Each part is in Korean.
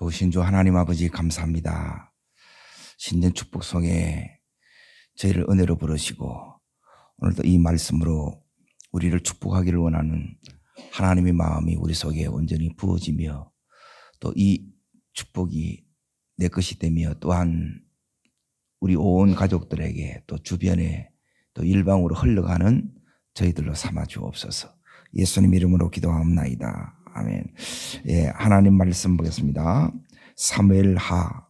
좋으신 주 하나님 아버지 감사합니다. 신년 축복송에 저희를 은혜로 부르시고 오늘도 이 말씀으로 우리를 축복하기를 원하는 하나님의 마음이 우리 속에 온전히 부어지며 또 이 축복이 내 것이 되며 또한 우리 온 가족들에게 또 주변에 또 일방으로 흘러가는 저희들로 삼아 주옵소서. 예수님 이름으로 기도하옵나이다. 아멘. 예, 하나님 말씀 보겠습니다. 사무엘하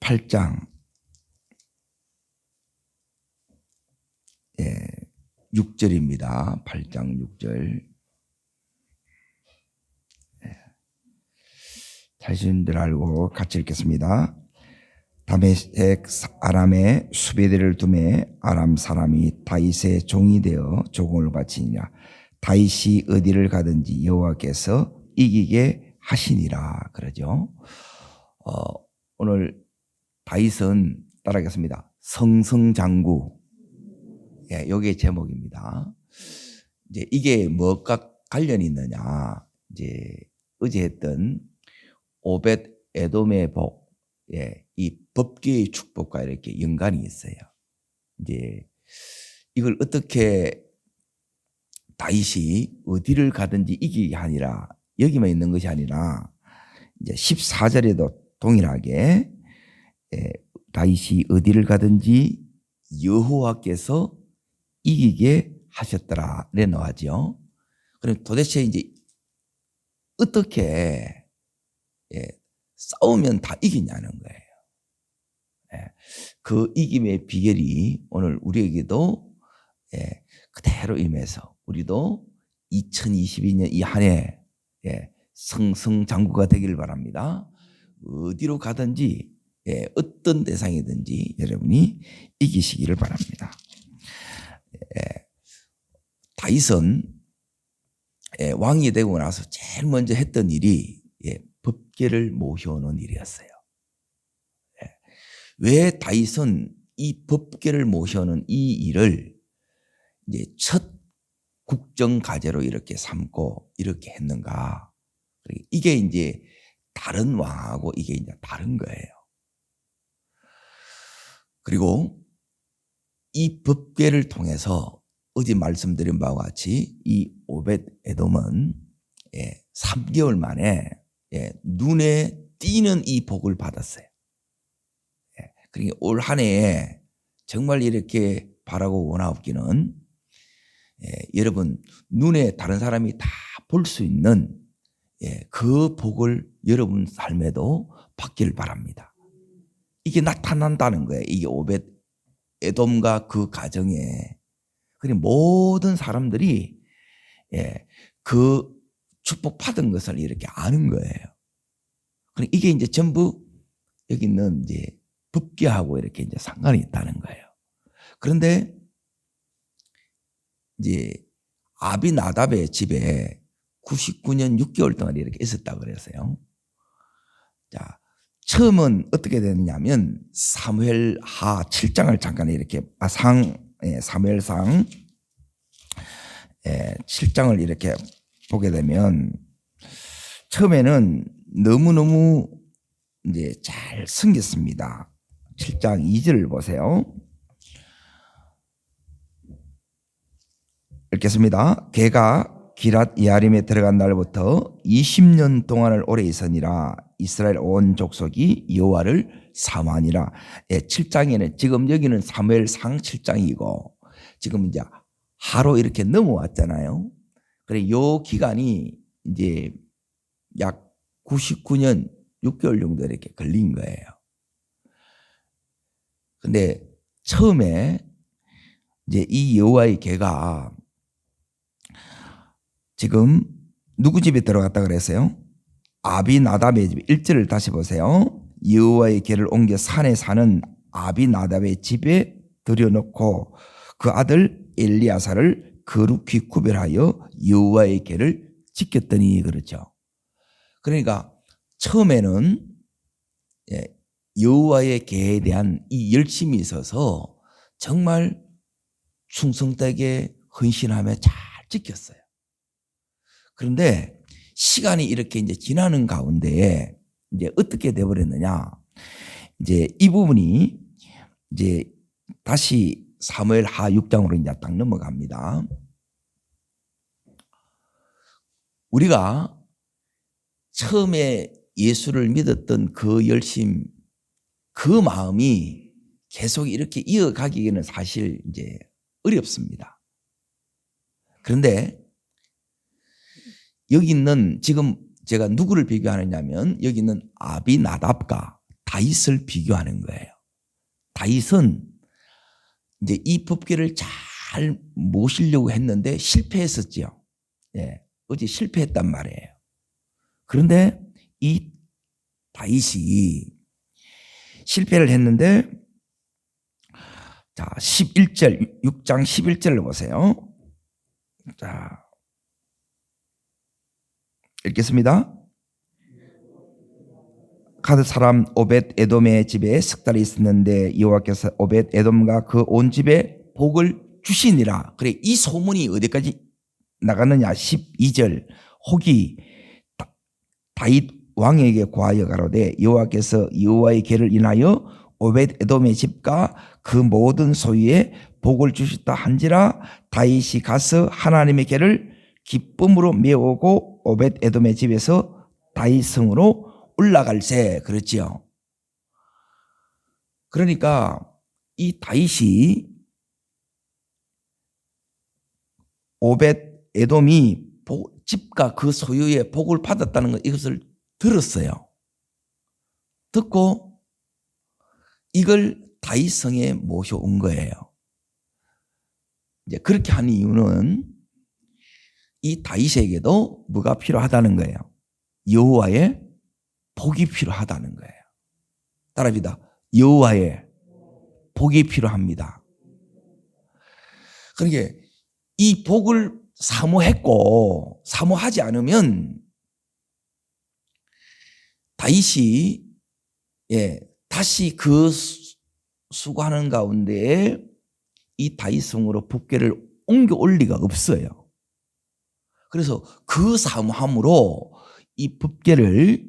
8장 6절입니다. 8장 6절. 자신들 알고 같이 읽겠습니다. 다메섹 아람에 수배대를 두매 아람 사람이 다윗의 종이 되어 조공을 바치니라. 다윗이 어디를 가든지 여호와께서 이기게 하시니라 그러죠. 오늘 다윗은 따라하겠습니다. 성성장구. 예, 요게 제목입니다. 이제 이게 뭐가 관련이 있느냐? 이제 어제 했던 오벳 에돔의 복, 이 법궤의 축복과 이렇게 연관이 있어요. 이제 이걸 어떻게 다윗이 어디를 가든지 이기게 하니라, 여기만 있는 것이 아니라 이제 14절에도 동일하게 다윗이 어디를 가든지 여호와께서 이기게 하셨더라 이래 나와죠. 그럼 도대체 이제 어떻게 싸우면 다 이기냐는 거예요. 그 이김의 비결이 오늘 우리에게도 그대로 임해서 우리도 2022년 이 한 해 성성장구가 되길 바랍니다. 어디로 가든지 어떤 대상이든지 여러분이 이기시기를 바랍니다. 다윗은 왕이 되고 나서 제일 먼저 했던 일이 법궤를 모셔오는 일이었어요. 왜 다윗은 이 법궤를 모셔오는 이 일을 이제 첫 국정 과제로 이렇게 삼고 이렇게 했는가? 이게 이제 다른 왕하고 이게 이제 다른 거예요. 그리고 이 법궤를 통해서 어제 말씀드린 바와 같이 이 오벳 에돔은 3개월 만에 눈에 띄는 이 복을 받았어요. 그러니까 올 한 해에 정말 이렇게 바라고 원하옵기는 여러분 눈에 다른 사람이 다 볼 수 있는 그 복을 여러분 삶에도 받기를 바랍니다. 이게 나타난다는 거예요. 이게 오벳 에돔과 그 가정에 그리고 모든 사람들이 그 축복받은 것을 이렇게 아는 거예요. 그러니까 이게 이제 전부 여기 있는 이제 법궤하고 이렇게 이제 상관이 있다는 거예요. 그런데 이제 아비나답의 집에 99년 6개월 동안 이렇게 있었다고 그랬어요. 자, 처음은 어떻게 되느냐면 사무엘하 7장을 잠깐 이렇게 사무엘상 7장을 이렇게 보게 되면 처음에는 너무너무 이제 잘 숨겼습니다. 7장 2절을 보세요. 읽겠습니다. 걔가 기랏 야림에 들어간 날부터 20년 동안을 오래 있으니라. 이스라엘 온 족속이 여호와를 사모하니라. 7장에는 지금 여기는 사무엘상 7장이고 지금 이제 하로 이렇게 넘어왔잖아요. 그래 요 기간이 이제 약 99년 6개월 정도 이렇게 걸린 거예요. 근데 처음에 이제 이 여호와의 궤가 지금 누구 집에 들어갔다 그랬어요? 아비나답의 집. 1절을 다시 보세요. 여호와의 궤를 옮겨 산에 사는 아비나답의 집에 들여놓고 그 아들 엘리야사를 거룩히 구별하여 여호와의 궤를 지켰더니 그렇죠. 그러니까 처음에는 여호와의 궤에 대한 이 열심이 있어서 정말 충성되게 헌신하며 잘 지켰어요. 그런데 시간이 이렇게 이제 지나는 가운데에 이제 어떻게 돼버렸느냐. 이제 이 부분이 이제 다시 사무엘 하 6장으로 이제 딱 넘어갑니다. 우리가 처음에 예수를 믿었던 그 열심, 그 마음이 계속 이렇게 이어가기에는 사실 이제 어렵습니다. 그런데 여기 있는, 지금 제가 누구를 비교하느냐면 여기 있는 아비나답과 다윗을 비교하는 거예요. 다윗은 이제 이 법궤를 잘 모시려고 했는데 실패했었죠. 예, 어제 실패했단 말이에요. 그런데 이 다윗이 실패를 했는데, 자, 11절, 6장 11절을 보세요. 자, 읽겠습니다. 가드 사람 오벳 에돔의 집에 석 달이 있었는데 여호와께서 오벳 에돔과 그 온 집에 복을 주시니라. 그래, 이 소문이 어디까지 나갔느냐. 12절, 혹이 다윗 왕에게 고하여 가로되 여호와께서 여호와의 궤를 인하여 오벳 에돔의 집과 그 모든 소유에 복을 주셨다 한지라. 다윗이 가서 하나님의 궤를 기쁨으로 메오고 오벳 에돔의 집에서 다윗 성으로 올라갈세. 그렇지요. 그러니까 이 다윗이 오벳 에돔이 집과 그 소유의 복을 받았다는 것, 이것을 들었어요. 듣고 이걸 다윗 성에 모셔온 거예요. 이제 그렇게 한 이유는 이 다윗에게도 뭐가 필요하다는 거예요. 여호와의 복이 필요하다는 거예요. 따라합니다. 여호와의 복이 필요합니다. 그러니까 이 복을 사모했고, 사모하지 않으면 다윗이 다시 그 수고하는 가운데 이 다윗성으로 법궤를 옮겨 올 리가 없어요. 그래서 그 사모함으로 이 법궤를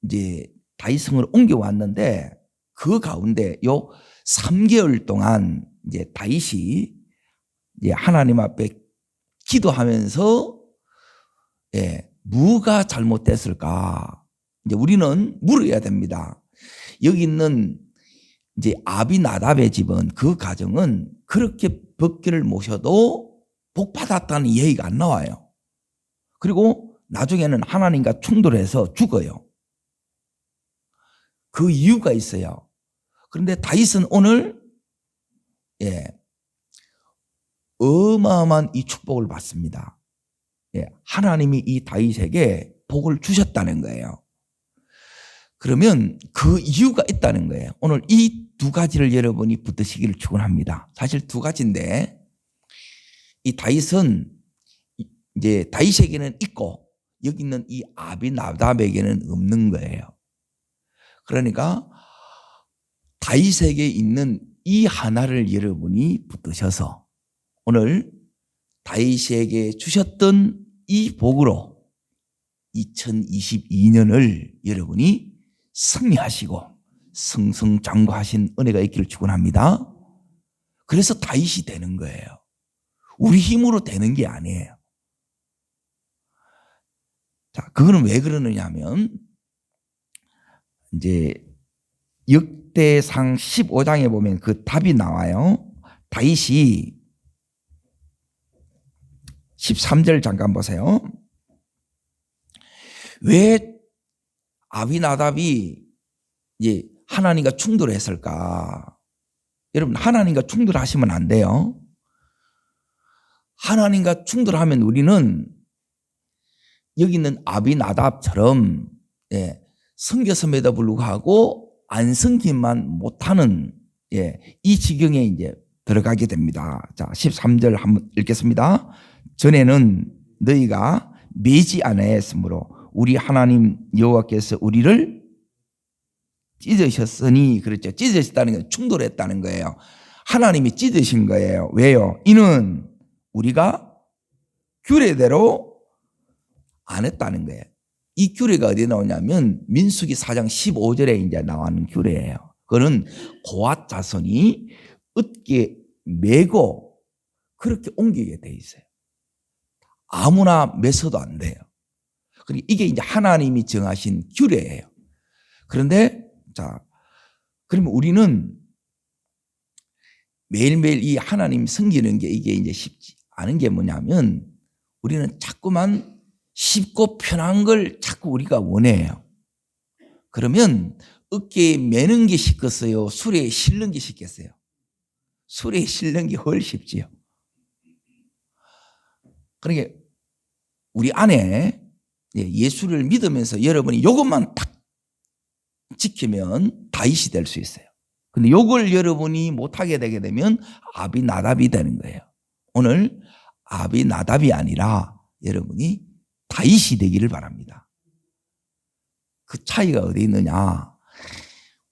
이제 다윗성으로 옮겨 왔는데, 그 가운데 요 3개월 동안 이제 다윗이 이제 하나님 앞에 기도하면서 뭐가 잘못됐을까? 이제 우리는 물어야 됩니다. 여기 있는 이제 아비나답의 집은, 그 가정은 그렇게 법궤를 모셔도 복 받았다는 얘기가 안 나와요. 그리고 나중에는 하나님과 충돌해서 죽어요. 그 이유가 있어요. 그런데 다윗은 오늘 어마어마한 이 축복을 받습니다. 하나님이 이 다윗에게 복을 주셨다는 거예요. 그러면 그 이유가 있다는 거예요. 오늘 이 두 가지를 여러분이 붙드시기를 축원합니다. 사실 두 가지인데, 이 다윗은 이제 다윗에게는 있고 여기 있는 이 아비나답에게는 없는 거예요. 그러니까 다윗에게 있는 이 하나를 여러분이 붙드셔서 오늘 다윗에게 주셨던 이 복으로 2022년을 여러분이 승리하시고 승승장구하신 은혜가 있기를 축원합니다. 그래서 다윗이 되는 거예요. 우리 힘으로 되는 게 아니에요. 자, 그거는 왜 그러느냐 하면, 이제 역대상 15장에 보면 그 답이 나와요. 다윗이 13절 잠깐 보세요. 왜 아비나답이 이제 하나님과 충돌했을까? 여러분, 하나님과 충돌하시면 안 돼요. 하나님과 충돌하면 우리는 여기 있는 아비나답처럼 섬겼음에도 불구하고 안 섬기만 못하는 이 지경에 이제 들어가게 됩니다. 자, 13절 한번 읽겠습니다. 전에는 너희가 매지 아니하였으므로 우리 하나님 여호와께서 우리를 찢으셨으니. 그렇죠. 찢으셨다는 건 충돌했다는 거예요. 하나님이 찢으신 거예요. 왜요? 이는 우리가 규례대로 안 했다는 거예요. 이 규례가 어디에 나오냐면 민수기 4장 15절에 이제 나오는 규례예요. 그거는 고앗 자손이 어깨에 메고 그렇게 옮기게 돼 있어요. 아무나 메서도 안 돼요. 그리고 이게 이제 하나님이 정하신 규례예요. 그런데 그러면 우리는 매일매일 이 하나님 섬기는 게 이게 이제 쉽지 않은 게 뭐냐면 우리는 자꾸만 쉽고 편한 걸 자꾸 우리가 원해요. 그러면 어깨에 매는 게 쉽겠어요? 술에 실는 게 쉽겠어요? 술에 실는 게 훨씬 쉽지요. 그러니까 우리 안에 예수를 믿으면서 여러분이 이것만 딱 지키면 다윗이 될 수 있어요. 근데 이걸 여러분이 못하게 되게 되면 아비나답이 되는 거예요. 오늘 아비나답이 아니라 여러분이 다윗이 되기를 바랍니다. 그 차이가 어디 있느냐?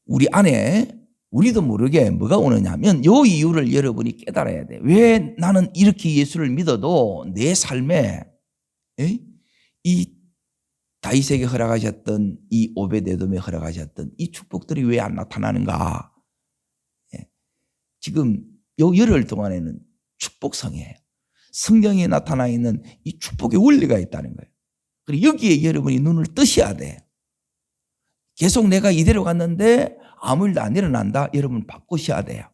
우리 안에 우리도 모르게 뭐가 오느냐면 이 이유를 여러분이 깨달아야 돼. 왜 나는 이렇게 예수를 믿어도 내 삶에 이 다윗에게 허락하셨던 이 오베데돔에 허락하셨던 이 축복들이 왜 안 나타나는가? 지금 요 열흘 동안에는 축복성이에요. 성경에 나타나 있는 이 축복의 원리가 있다는 거예요. 그리고 여기에 여러분이 눈을 뜨셔야 돼요. 계속 내가 이대로 갔는데 아무 일도 안 일어난다. 여러분 바꾸셔야 돼요.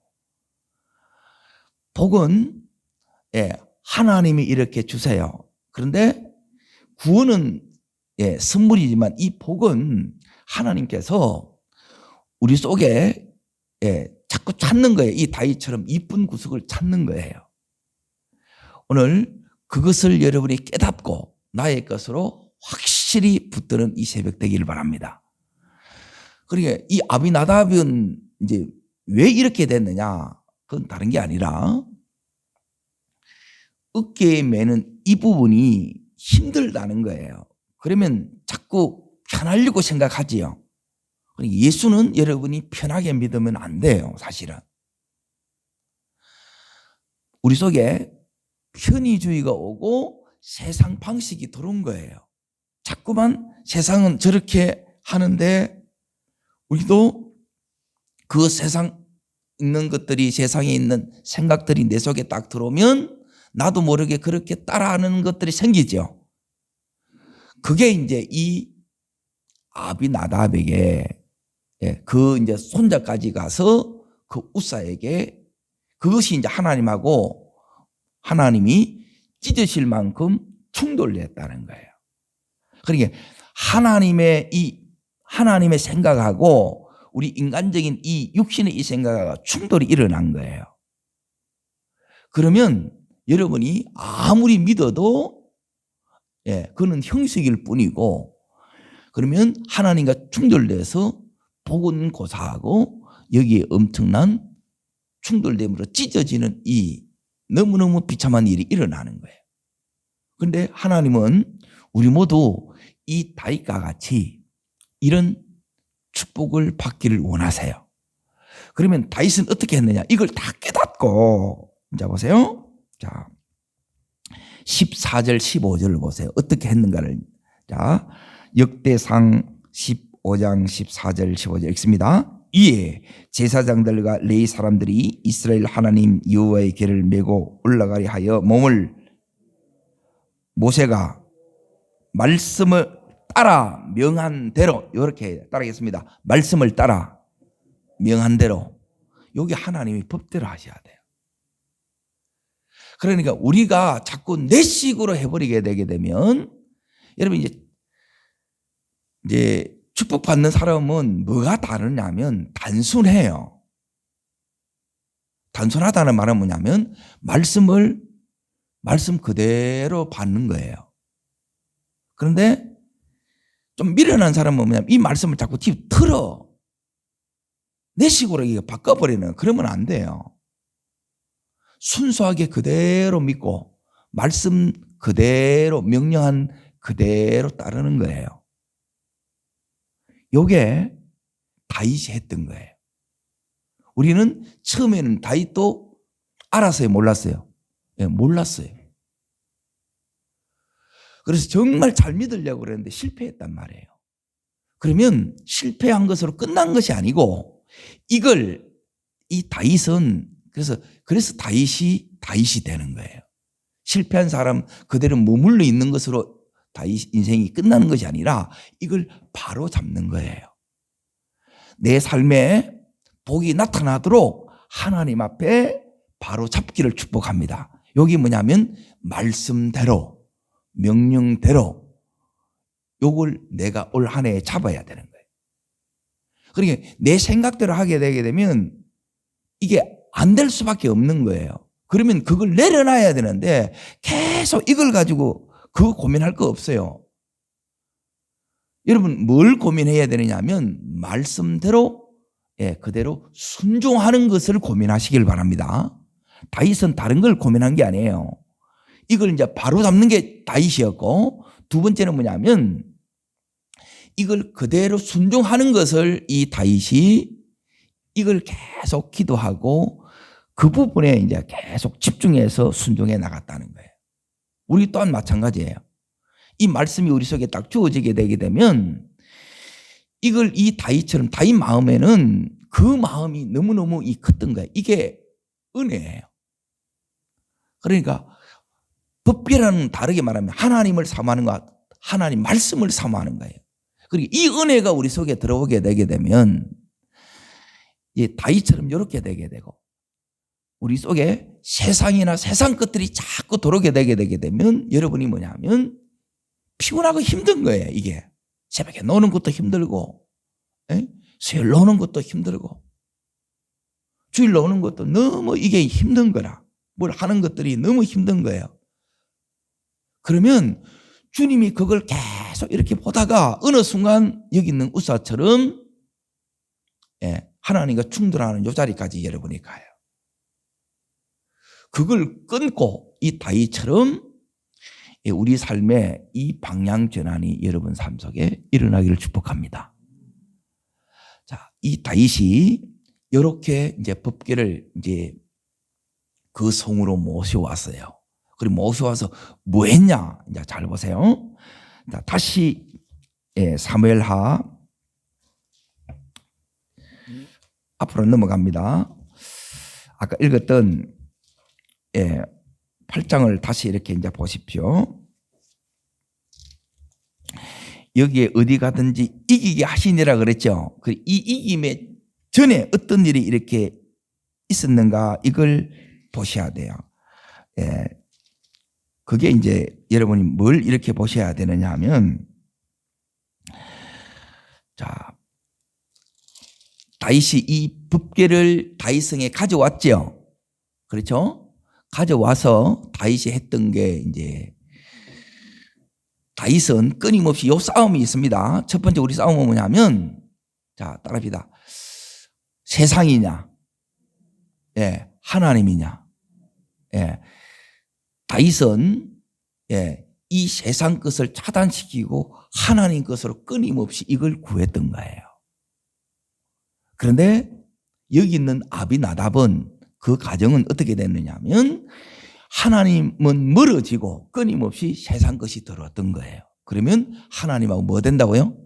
복은 하나님이 이렇게 주세요. 그런데 구원은 선물이지만 이 복은 하나님께서 우리 속에 자꾸 찾는 거예요. 이 다윗처럼 이쁜 구석을 찾는 거예요. 오늘 그것을 여러분이 깨닫고 나의 것으로 확실히 붙드는 이 새벽 되기를 바랍니다. 그러니까 이 아비나답은 이제 왜 이렇게 됐느냐? 그건 다른 게 아니라 어깨에 매는 이 부분이 힘들다는 거예요. 그러면 자꾸 편하려고 생각하지요. 예수는 여러분이 편하게 믿으면 안 돼요, 사실은. 우리 속에 편의주의가 오고 세상 방식이 들어온 거예요. 자꾸만 세상은 저렇게 하는데 우리도 그 세상 있는 것들이 세상에 있는 생각들이 내 속에 딱 들어오면 나도 모르게 그렇게 따라하는 것들이 생기죠. 그게 이제 이 아비나답에게 그 이제 손자까지 가서 그 우사에게 그것이 이제 하나님하고 하나님이 찢으실 만큼 충돌을 했다는 거예요. 그러니까 하나님의 생각하고 우리 인간적인 이 육신의 이 생각하고 충돌이 일어난 거예요. 그러면 여러분이 아무리 믿어도 그는 형식일 뿐이고 그러면 하나님과 충돌돼서 복은 고사하고 여기에 엄청난 충돌됨으로 찢어지는 이 너무너무 비참한 일이 일어나는 거예요. 그런데 하나님은 우리 모두 이 다윗과 같이 이런 축복을 받기를 원하세요. 그러면 다윗은 어떻게 했느냐? 이걸 다 깨닫고 자 보세요. 자 14절 15절을 보세요. 어떻게 했는가를. 자 역대상 15장 14절 15절 읽습니다. 이에 제사장들과 레위 사람들이 이스라엘 하나님 여호와의 궤를 메고 올라가려 하여 몸을 모세가 말씀을 따라 명한 대로 이렇게 따르겠습니다. 말씀을 따라 명한 대로 여기 하나님이 법대로 하셔야 돼요. 그러니까 우리가 자꾸 내 식으로 해버리게 되게 되면 여러분 이제 축복받는 사람은 뭐가 다르냐면 단순해요. 단순하다는 말은 뭐냐면 말씀 그대로 받는 거예요. 그런데 좀 미련한 사람은 뭐냐면 이 말씀을 자꾸 틀어 내 식으로 이거 바꿔버리는 그러면 안 돼요. 순수하게 그대로 믿고 말씀 그대로 명령한 그대로 따르는 거예요. 요게 다윗이 했던 거예요. 우리는 처음에는 다윗도 알았어요, 몰랐어요? 몰랐어요. 그래서 정말 잘 믿으려고 그랬는데 실패했단 말이에요. 그러면 실패한 것으로 끝난 것이 아니고 이 다윗은 그래서 다윗이 되는 거예요. 실패한 사람 그대로 머물러 있는 것으로 다윗 인생이 끝나는 것이 아니라 이걸 바로 잡는 거예요. 내 삶에 복이 나타나도록 하나님 앞에 바로 잡기를 축복합니다. 여기 뭐냐면 말씀대로 명령대로 요걸 내가 올 한 해에 잡아야 되는 거예요. 그러니까 내 생각대로 하게 되게 되면 이게 안 될 수밖에 없는 거예요. 그러면 그걸 내려놔야 되는데 계속 이걸 가지고 그거 고민할 거 없어요. 여러분 뭘 고민해야 되느냐 하면 말씀대로 그대로 순종하는 것을 고민하시길 바랍니다. 다윗은 다른 걸 고민한 게 아니에요. 이걸 이제 바로 잡는 게 다윗이었고, 두 번째는 뭐냐면 이걸 그대로 순종하는 것을 이 다윗이 이걸 계속 기도하고 그 부분에 이제 계속 집중해서 순종해 나갔다는 거예요. 우리 또한 마찬가지예요. 이 말씀이 우리 속에 딱 주어지게 되게 되면 이걸 이 다윗처럼 다윗 마음에는 그 마음이 너무너무 컸던 거예요. 이게 은혜예요. 그러니까 법계라는 다르게 말하면 하나님을 사모하는 것, 하나님 말씀을 사모하는 거예요. 그리고 이 은혜가 우리 속에 들어오게 되게 되면 다윗처럼 이렇게 되게 되고 우리 속에 세상이나 세상 것들이 자꾸 들어오게 되게 되면 여러분이 뭐냐면 피곤하고 힘든 거예요. 이게 새벽에 노는 것도 힘들고 수요일 노는 것도 힘들고 주일 노는 것도 너무 이게 힘든 거라. 뭘 하는 것들이 너무 힘든 거예요. 그러면 주님이 그걸 계속 이렇게 보다가 어느 순간 여기 있는 우사처럼 하나님과 충돌하는 이 자리까지 여러분이 가요. 그걸 끊고 이 다윗처럼 우리 삶의 이 방향 전환이 여러분 삶 속에 일어나기를 축복합니다. 자, 이 다윗이 이렇게 이제 법궤를 이제 그 성으로 모셔왔어요. 그리고 모셔와서 뭐 했냐? 이제 잘 보세요. 자, 다시 사무엘하 앞으로 넘어갑니다. 아까 읽었던 8장을 다시 이렇게 이제 보십시오. 여기에 어디 가든지 이기게 하시니라 그랬죠. 이 이김에 전에 어떤 일이 이렇게 있었는가 이걸 보셔야 돼요. 그게 이제 여러분이 뭘 이렇게 보셔야 되느냐 하면, 자, 다윗이 이 법궤를 다윗성에 가져왔죠. 그렇죠? 가져와서 다윗이 했던 게 이제 다윗은 끊임없이 요 싸움이 있습니다. 첫 번째 우리 싸움은 뭐냐면, 자, 따라합니다. 세상이냐, 하나님이냐. 다윗은 이 세상 것을 차단시키고 하나님 것으로 끊임없이 이걸 구했던 거예요. 그런데 여기 있는 아비나답은 그 가정은 어떻게 됐느냐 하면 하나님은 멀어지고 끊임없이 세상 것이 들어왔던 거예요. 그러면 하나님하고 뭐 된다고요?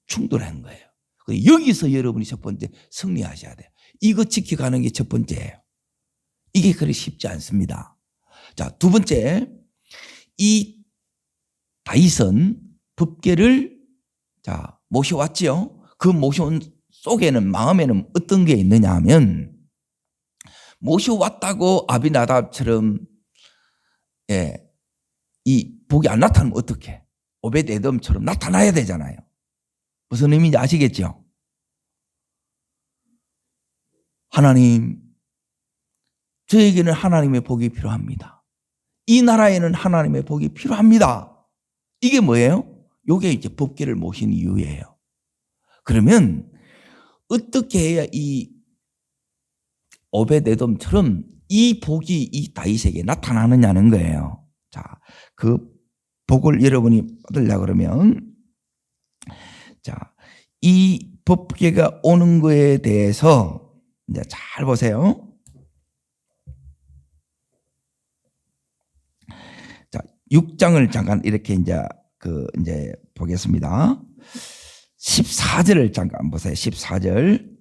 충돌한 거예요. 여기서 여러분이 첫 번째 승리하셔야 돼요. 이거 지켜가는 게 첫 번째예요. 이게 그리 쉽지 않습니다. 자, 두 번째, 이 다윗은 법궤를 모셔왔지요. 그 모셔온 속에는 마음에는 어떤 게 있느냐 하면 모셔왔다고 아비나답처럼 이 복이 안 나타나면 어떡해? 오벳에돔처럼 나타나야 되잖아요. 무슨 의미인지 아시겠죠? 하나님, 저에게는 하나님의 복이 필요합니다. 이 나라에는 하나님의 복이 필요합니다. 이게 뭐예요? 이게 이제 법궤를 모신 이유예요. 그러면 어떻게 해야 이 오벳에돔처럼 이 복이 이 다윗에게 나타나느냐는 거예요. 자, 그 복을 여러분이 받으려고 그러면, 자, 이 법궤가 오는 거에 대해서 이제 잘 보세요. 자, 6장을 잠깐 이렇게 이제 보겠습니다. 14절을 잠깐 보세요. 14절.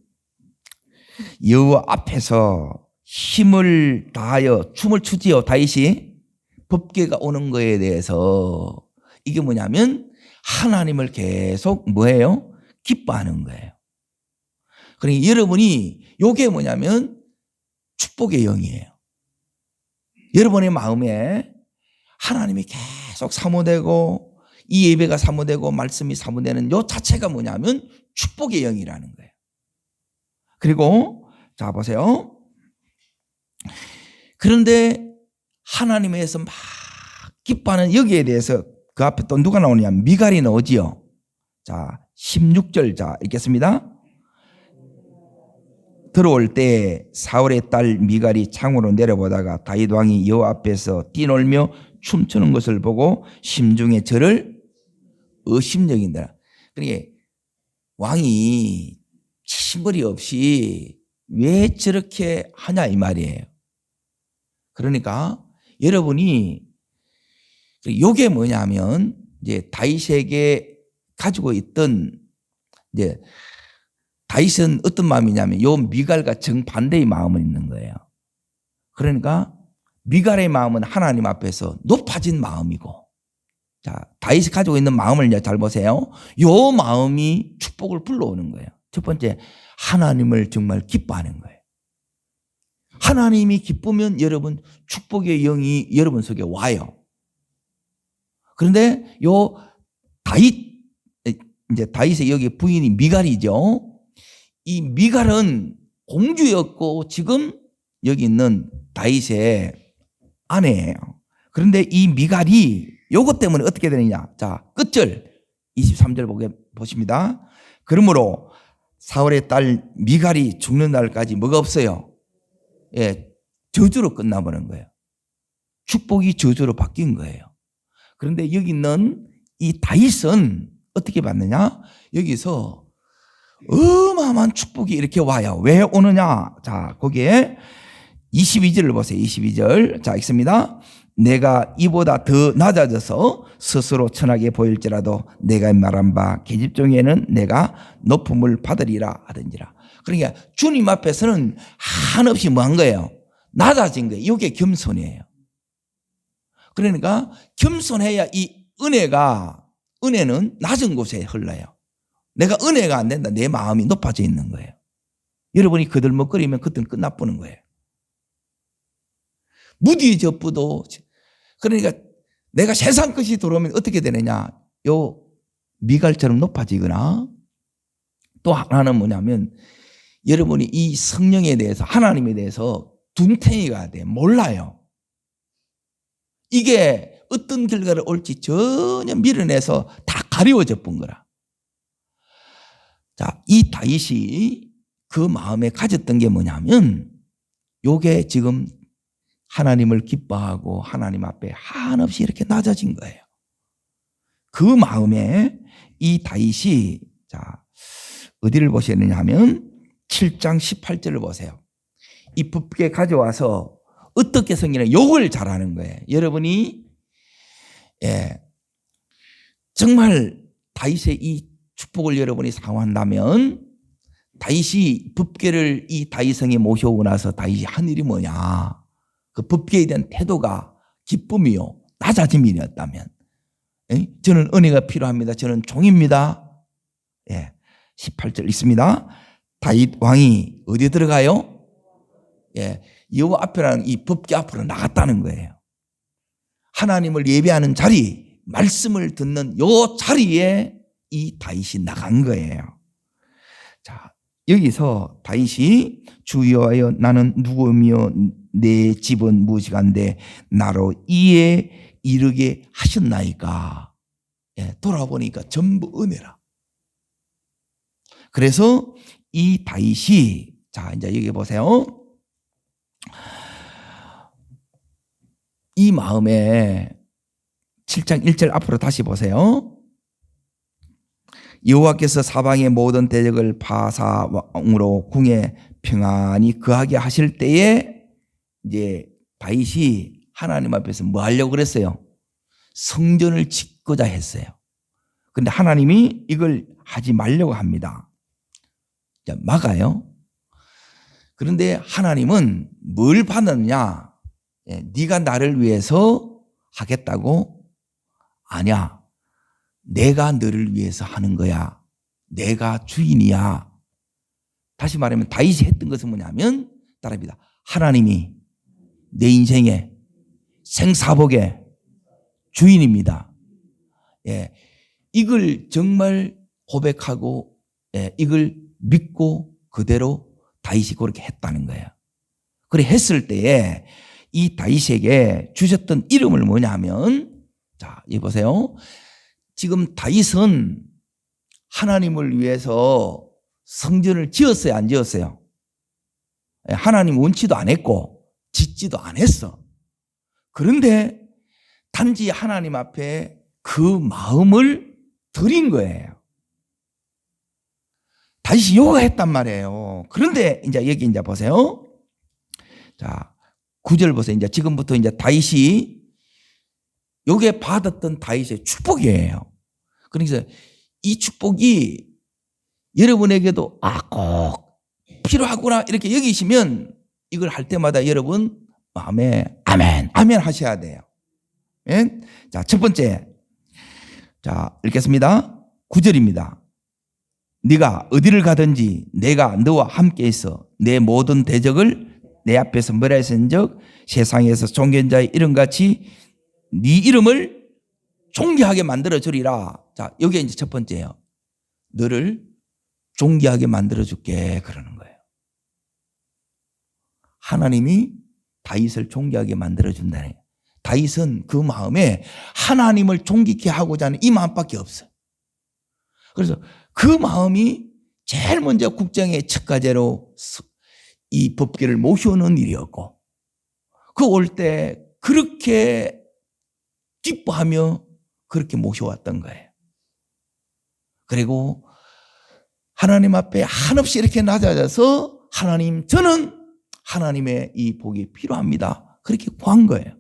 여호와 앞에서 힘을 다하여 춤을 추지요. 다윗이 법궤가 오는 거에 대해서 이게 뭐냐면 하나님을 계속 뭐예요? 기뻐하는 거예요. 그러니까 여러분이 이게 뭐냐면 축복의 영이에요. 여러분의 마음에 하나님이 계속 사모되고 이 예배가 사모되고 말씀이 사모되는 요 자체가 뭐냐면 축복의 영이라는 거예요. 그리고 자 보세요. 그런데 하나님에서 막 기뻐하는 여기에 대해서 그 앞에 또 누가 나오냐면 미갈이 나오지요. 자 16절 자 읽겠습니다. 들어올 때 사울의 딸 미갈이 창으로 내려보다가 다윗 왕이 여호와 앞에서 뛰놀며 춤추는 것을 보고 심중에 저를 의심여긴다. 그러니까 왕이 신벌이 없이 왜 저렇게 하냐 이 말이에요. 그러니까 여러분이 요게 뭐냐면 이제 다윗에게 가지고 있던 이제 다윗은 어떤 마음이냐면 요 미갈과 정반대의 마음을 있는 거예요. 그러니까 미갈의 마음은 하나님 앞에서 높아진 마음이고, 자 다윗이 가지고 있는 마음을 이제 잘 보세요. 요 마음이 축복을 불러오는 거예요. 첫 번째 하나님을 정말 기뻐하는 거예요. 하나님이 기쁘면 여러분 축복의 영이 여러분 속에 와요. 그런데 요 다윗 이제 다윗의 여기 부인이 미갈이죠. 이 미갈은 공주였고 지금 여기 있는 다윗의 아내예요. 그런데 이 미갈이 요것 때문에 어떻게 되느냐. 자, 끝절 23절 보십니다. 그러므로 사울의 딸 미갈이 죽는 날까지 뭐가 없어요? 예, 저주로 끝나버린 거예요. 축복이 저주로 바뀐 거예요. 그런데 여기 있는 이 다윗은 어떻게 받느냐? 여기서 어마어마한 축복이 이렇게 와요. 왜 오느냐? 자, 거기에 22절을 보세요. 22절. 자, 읽습니다. 내가 이보다 더 낮아져서 스스로 천하게 보일지라도 내가 말한 바 계집종에는 내가 높음을 받으리라 하든지라. 그러니까 주님 앞에서는 한없이 뭐한 거예요? 낮아진 거예요. 이게 겸손이에요. 그러니까 겸손해야 이 은혜는 낮은 곳에 흘러요. 내가 은혜가 안 된다. 내 마음이 높아져 있는 거예요. 여러분이 그들먹거리면 그때는 끝나버는 거예요. 무디접부도 그러니까 내가 세상 것이 들어오면 어떻게 되느냐. 요 미갈처럼 높아지거나 또 하나는 뭐냐면 여러분이 이 성령에 대해서 하나님에 대해서 둔탱이가 돼. 몰라요. 이게 어떤 결과를 올지 전혀 밀어내서 다 가리워져 본 거라. 자, 이 다윗이 그 마음에 가졌던 게 뭐냐면 요게 지금 하나님을 기뻐하고 하나님 앞에 한없이 이렇게 낮아진 거예요. 그 마음에 이 다윗이 자, 어디를 보시느냐 하면 7장 18절을 보세요. 이 법궤 가져와서 어떻게 성기는 욕을 잘하는 거예요. 여러분이 정말 다윗의 이 축복을 여러분이 사모한다면 다윗이 법궤를 이 다윗성에 모셔오고 나서 다윗이 한 일이 뭐냐. 그 법궤에 대한 태도가 기쁨이요 낮아짐이었다면 저는 은혜가 필요합니다. 저는 종입니다. 18절 있습니다. 다윗 왕이 어디 들어가요? 여호와 앞이라는 이 법궤 앞으로 나갔다는 거예요. 하나님을 예배하는 자리, 말씀을 듣는 요 자리에 이 다윗이 나간 거예요. 자, 여기서 다윗이 주 여호와여 나는 누구며 내 집은 무엇이간데 나로 이에 이르게 하셨나이까. 돌아보니까 전부 은혜라. 그래서 이 다윗이 자 이제 여기 보세요. 이 마음에 7장 1절 앞으로 다시 보세요. 여호와께서 사방의 모든 대적을 바사왕으로 궁에 평안히 거하게 하실 때에 이제 다윗이 하나님 앞에서 뭐 하려고 그랬어요? 성전을 짓고자 했어요. 그런데 하나님이 이걸 하지 말려고 합니다. 막아요. 그런데 하나님은 뭘 받았느냐? 네가 나를 위해서 하겠다고? 아니야. 내가 너를 위해서 하는 거야. 내가 주인이야. 다시 말하면 다윗이 했던 것은 뭐냐면 따라합니다. 하나님이 내 인생의 생사복의 주인입니다. 이걸 정말 고백하고 이걸 믿고 그대로 다윗이 그렇게 했다는 거예요. 그래 했을 때에 이 다윗에게 주셨던 이름을 뭐냐 하면, 자, 여기 보세요. 지금 다윗은 하나님을 위해서 성전을 지었어요, 안 지었어요? 하나님 원치도 안 했고 짓지도 안 했어. 그런데 단지 하나님 앞에 그 마음을 드린 거예요. 다시 요구했단 말이에요. 그런데 이제 여기 이제 보세요. 자, 9절 보세요. 이제 지금부터 이제 다윗이 요게 받았던 다윗의 축복이에요. 그래서 이 축복이 여러분에게도 꼭 필요하구나 이렇게 여기시면 이걸 할 때마다 여러분 마음에 아멘, 아멘 하셔야 돼요. 자, 첫 번째. 자, 읽겠습니다. 9절입니다. 네가 어디를 가든지 내가 너와 함께 있어 내 모든 대적을 내 앞에서 멸하였은즉 세상에서 존귀한 자의 이름같이 네 이름을 존귀하게 만들어 주리라. 자, 여기에 이제 첫 번째예요. 너를 존귀하게 만들어 줄게 그러는 거예요. 하나님이 다윗을 존귀하게 만들어 준다는 거예요. 다윗은 그 마음에 하나님을 존귀케 하고자 하는 이 마음밖에 없어요. 그래서 그 마음이 제일 먼저 국정의 첫 과제로 이 법궤를 모셔오는 일이었고, 그 올 때 그렇게 기뻐하며 그렇게 모셔왔던 거예요. 그리고 하나님 앞에 한없이 이렇게 낮아져서 하나님, 저는 하나님의 이 복이 필요합니다. 그렇게 구한 거예요.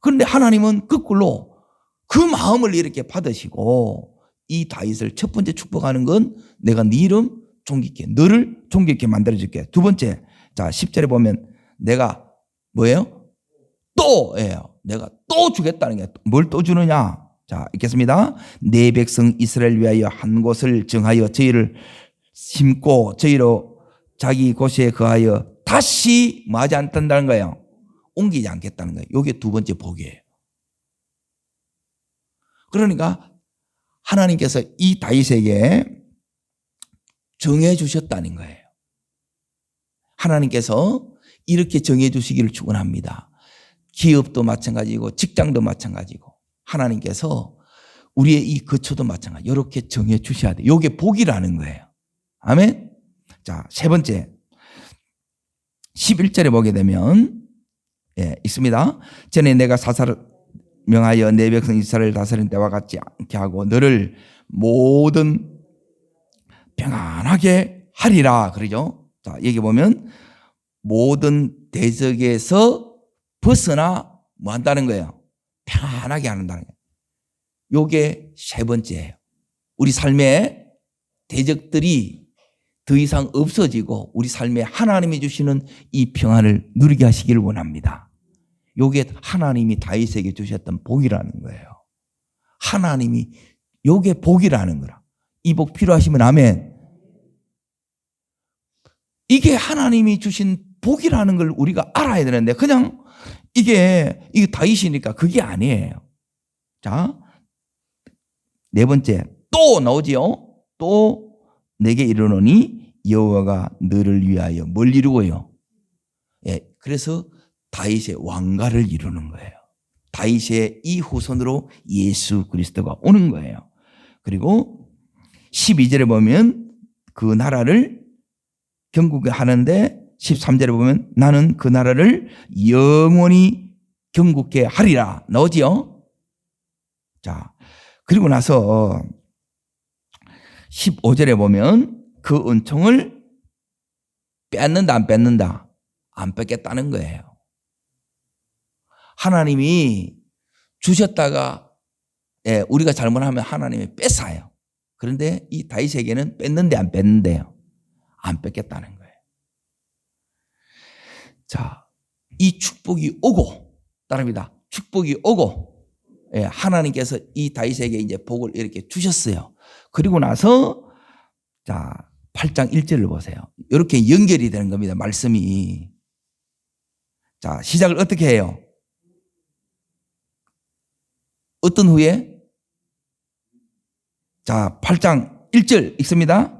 그런데 하나님은 거꾸로 그 마음을 이렇게 받으시고 이 다윗을 첫 번째 축복하는 건 내가 네 이름 존귀케, 너를 존귀케 만들어줄게. 두 번째, 자 10절에 보면 내가 뭐예요? 또예요. 내가 또 주겠다는 게 뭘 또 주느냐? 자 읽겠습니다. 내 백성 이스라엘 위하여 한 곳을 정하여 저희를 심고 저희로 자기 곳에 거하여 다시 뭐하지 않는다는 거예요. 옮기지 않겠다는 거예요. 이게 두 번째 복이에요. 그러니까 하나님께서 이 다윗에게 정해 주셨다는 거예요. 하나님께서 이렇게 정해 주시기를 축원합니다. 기업도 마찬가지고 직장도 마찬가지고 하나님께서 우리의 이 거처도 마찬가지 이렇게 정해 주셔야 돼요. 이게 복이라는 거예요. 아멘. 자, 세 번째 11절에 보게 되면 있습니다. 전에 내가 사사를 명하여 내 백성 이스라엘을 다스린 때와 같지 않게 하고 너를 모든 평안하게 하리라 그러죠. 자, 여기 보면 모든 대적에서 벗어나 뭐 한다는 거예요? 평안하게 한다는 거예요. 요게 세 번째예요. 우리 삶에 대적들이 더 이상 없어지고 우리 삶에 하나님이 주시는 이 평안을 누리게 하시기를 원합니다. 요게 하나님이 다윗에게 주셨던 복이라는 거예요. 하나님이 요게 복이라는 거라. 이 복 필요하시면 아멘. 이게 하나님이 주신 복이라는 걸 우리가 알아야 되는데 그냥 이게 다윗이니까 그게 아니에요. 자, 네 번째 또 나오지요. 또 내게 이르노니 여호와가 너를 위하여 뭘 이루고요? 그래서 다윗의 왕가를 이루는 거예요. 다윗의 이 후손으로 예수 그리스도가 오는 거예요. 그리고 12절에 보면 그 나라를 경국하는데 13절에 보면 나는 그 나라를 영원히 경국케 하리라 나오지요. 자, 그리고 나서 15절에 보면 그 은총을 뺏는다 안 뺏는다? 안 뺏겠다는 거예요. 하나님이 주셨다가 우리가 잘못하면 하나님이 뺏어요. 그런데 이 다윗에게는 뺐는데 안 뺐는데요. 안 뺏겠다는 거예요. 자, 이 축복이 오고, 따릅니다. 축복이 오고, 하나님께서 이 다윗에게 이제 복을 이렇게 주셨어요. 그리고 나서, 자, 8장 1절을 보세요. 이렇게 연결이 되는 겁니다. 말씀이. 자, 시작을 어떻게 해요? 어떤 후에? 자, 8장 1절 읽습니다.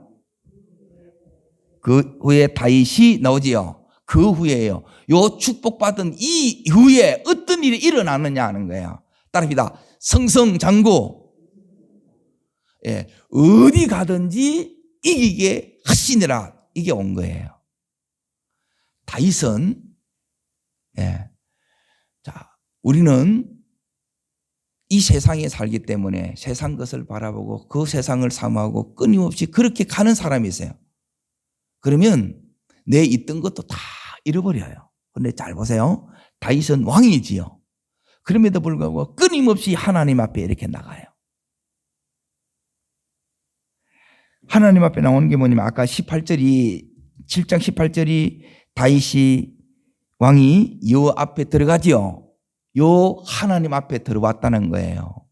그 후에 다윗이 나오지요. 그 후에요. 요 축복받은 이 후에 어떤 일이 일어나느냐 하는 거예요. 따릅니다. 승승장구. 어디 가든지 이기게 하시니라. 이게 온 거예요. 다윗은 자, 우리는 이 세상에 살기 때문에 세상 것을 바라보고 그 세상을 사모하고 끊임없이 그렇게 가는 사람이 있어요. 그러면 내 있던 것도 다 잃어버려요. 그런데 잘 보세요. 다윗은 왕이지요. 그럼에도 불구하고 끊임없이 하나님 앞에 이렇게 나가요. 하나님 앞에 나오는 게 뭐냐면 아까 7장 18절이 다윗이 왕이 요 앞에 들어가지요. 요 하나님 앞에 들어왔다는 거예요.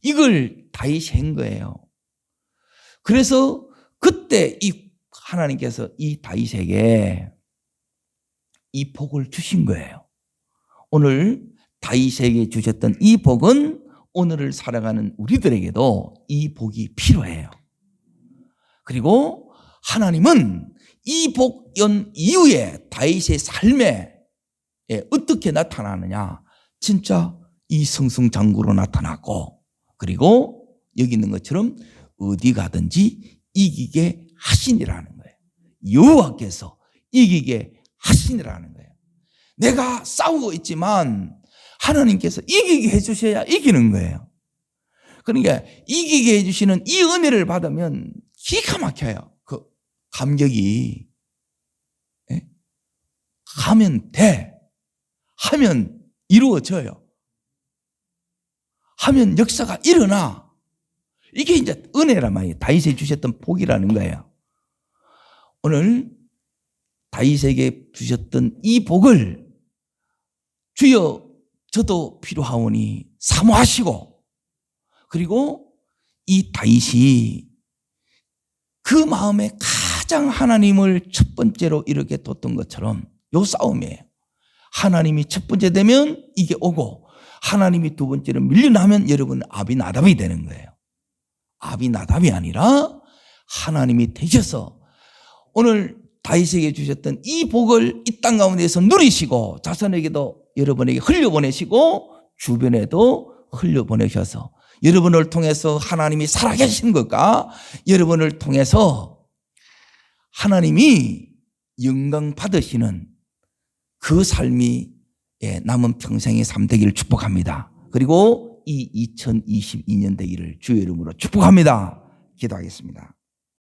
이걸 다윗이 한 거예요. 그래서 그때 이 하나님께서 이 다윗에게 이 복을 주신 거예요. 오늘 다윗에게 주셨던 이 복은 오늘을 살아가는 우리들에게도 이 복이 필요해요. 그리고 하나님은 이 복 연 이후에 다윗의 삶에 어떻게 나타나느냐? 진짜 이 승승장구로 나타났고, 그리고 여기 있는 것처럼 어디 가든지 이기게 하시니라는 거예요. 여호와께서 이기게 하시니라는 거예요. 내가 싸우고 있지만 하나님께서 이기게 해주셔야 이기는 거예요. 그러니까 이기게 해주시는 이 은혜를 받으면 기가 막혀요. 그 감격이. 하면 돼. 하면 이루어져요. 하면 역사가 일어나. 이게 이제 은혜란 말이에요. 다윗에 주셨던 복이라는 거예요. 오늘 다윗에게 주셨던 이 복을 주여 저도 필요하오니 사모하시고, 그리고 이 다윗이 그 마음에 가장 하나님을 첫 번째로 이렇게 뒀던 것처럼 요 싸움이에요. 하나님이 첫 번째 되면 이게 오고, 하나님이 두 번째로 밀려나면 여러분 아비나답이 되는 거예요. 아비나답이 아니라 하나님이 되셔서 오늘 다윗에게 주셨던 이 복을 이 땅 가운데에서 누리시고 자손에게도 여러분에게 흘려보내시고 주변에도 흘려보내셔서 여러분을 통해서 하나님이 살아계신 것과 여러분을 통해서 하나님이 영광 받으시는 그 삶이 남은 평생의 삶 되기를 축복합니다. 그리고 이 2022년 되기를 주의 이름으로 축복합니다. 기도하겠습니다.